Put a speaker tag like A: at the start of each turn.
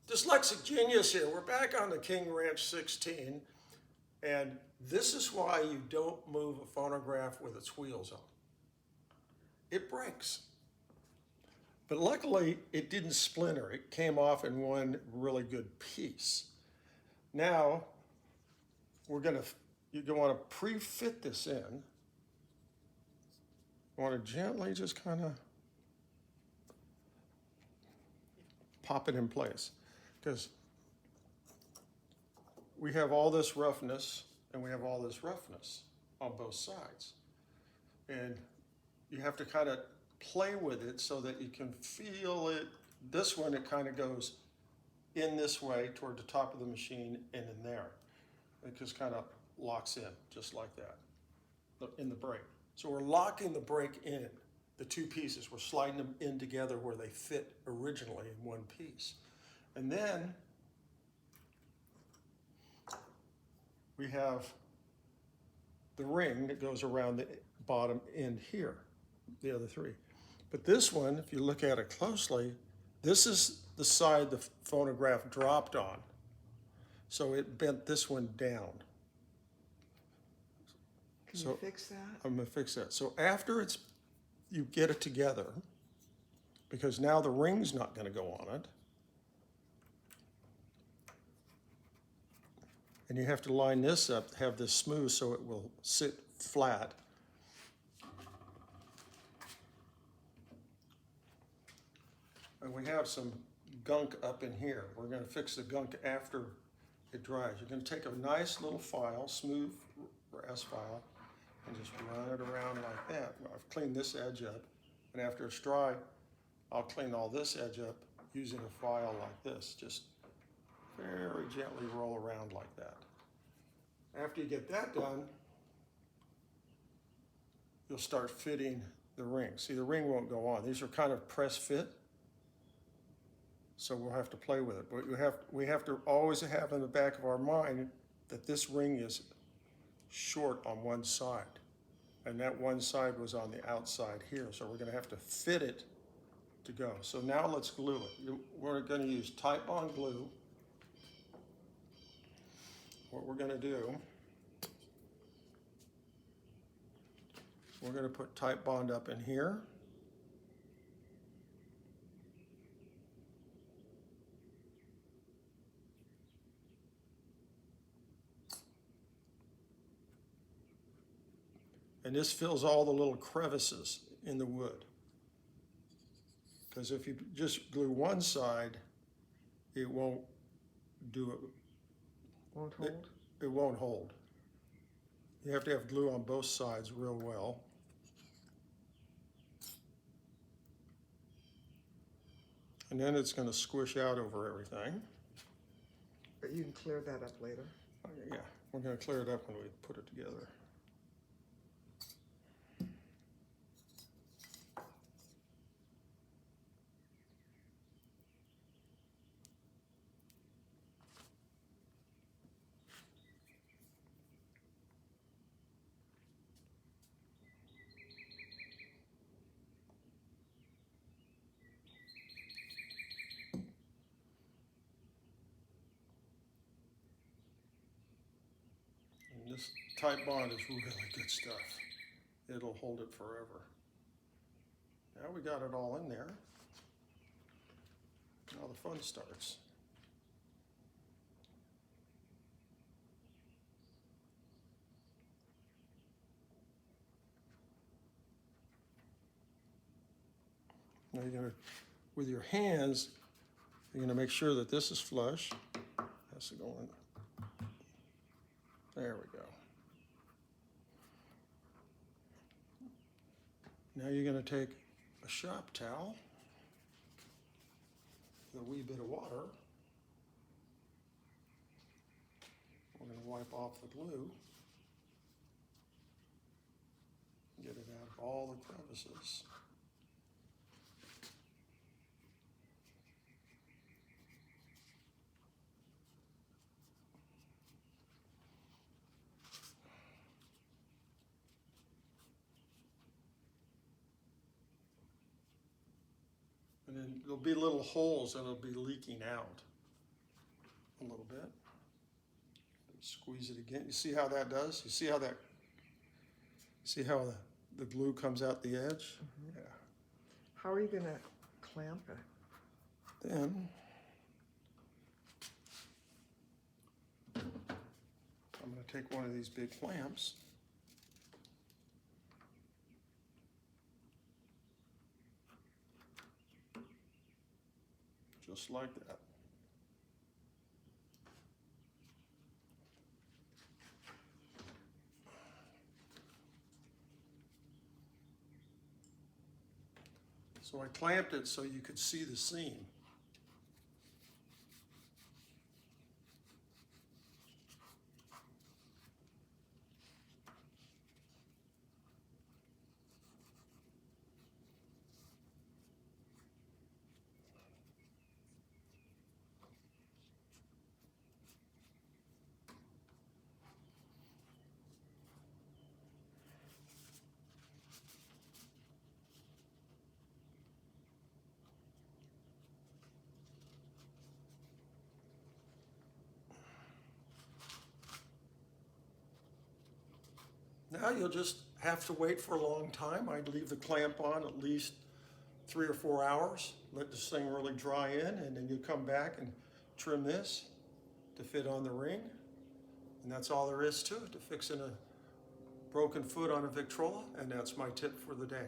A: Dyslexic Genius here. We're back on the King Ranch 16, and this is why you don't move a phonograph with its wheels on. It breaks. But luckily, it didn't splinter. It came off in one really good piece. Now, you're going to want to pre-fit this in. You want to gently just kind of pop it in place, because we have all this roughness and we have all this roughness on both sides. And you have to kind of play with it so that you can feel it. This one, it kind of goes in this way toward the top of the machine and in there. It just kind of locks in just like that in the brake. So we're locking the brake in, the two pieces. We're sliding them in together where they fit originally in one piece. And then we have the ring that goes around the bottom end here, the other three. But this one, if you look at it closely, this is the side the phonograph dropped on. So it bent this one down.
B: Can you fix that?
A: I'm gonna fix that. So after you get it together, because now the ring's not gonna go on it, and you have to line this up, have this smooth so it will sit flat. And we have some gunk up in here. We're going to fix the gunk after it dries. You're going to take a nice little file, smooth brass file, and just run it around like that. I've cleaned this edge up, and after it's dry, I'll clean all this edge up using a file like this. Just very gently roll around like that. After you get that done, you'll start fitting the ring. See, the ring won't go on. These are kind of press fit, so we'll have to play with it. But we have to always have in the back of our mind that this ring is short on one side, and that one side was on the outside here, so we're going to have to fit it to go. So now let's glue it. We're going to use Titebond glue. What we're going to do, we're going to put Titebond up in here. And this fills all the little crevices in the wood. Because if you just glue one side, it won't do it.
B: Won't hold?
A: It won't hold. You have to have glue on both sides real well. And then it's going to squish out over everything.
B: But you can clear that up later.
A: Yeah, we're going to clear it up when we put it together. This Titebond is really good stuff. It'll hold it forever. Now we got it all in there. Now the fun starts. Now you're going to, with your hands, you're going to make sure that this is flush. Has to go in. There we go. Now you're going to take a shop towel with a wee bit of water. We're going to wipe off the glue. Get it out of all the crevices. And then there'll be little holes and it'll be leaking out. a little bit. Squeeze it again. You see how that does? You see how the glue comes out the edge? Yeah.
B: How are you going to clamp it?
A: Then I'm going to take one of these big clamps. Just like that. So I clamped it so you could see the seam. Now you'll just have to wait for a long time. I'd leave the clamp on at least 3 or 4 hours. Let this thing really dry in, and then you come back and trim this to fit on the ring. And that's all there is to it, to fixing a broken foot on a Victrola, and that's my tip for the day.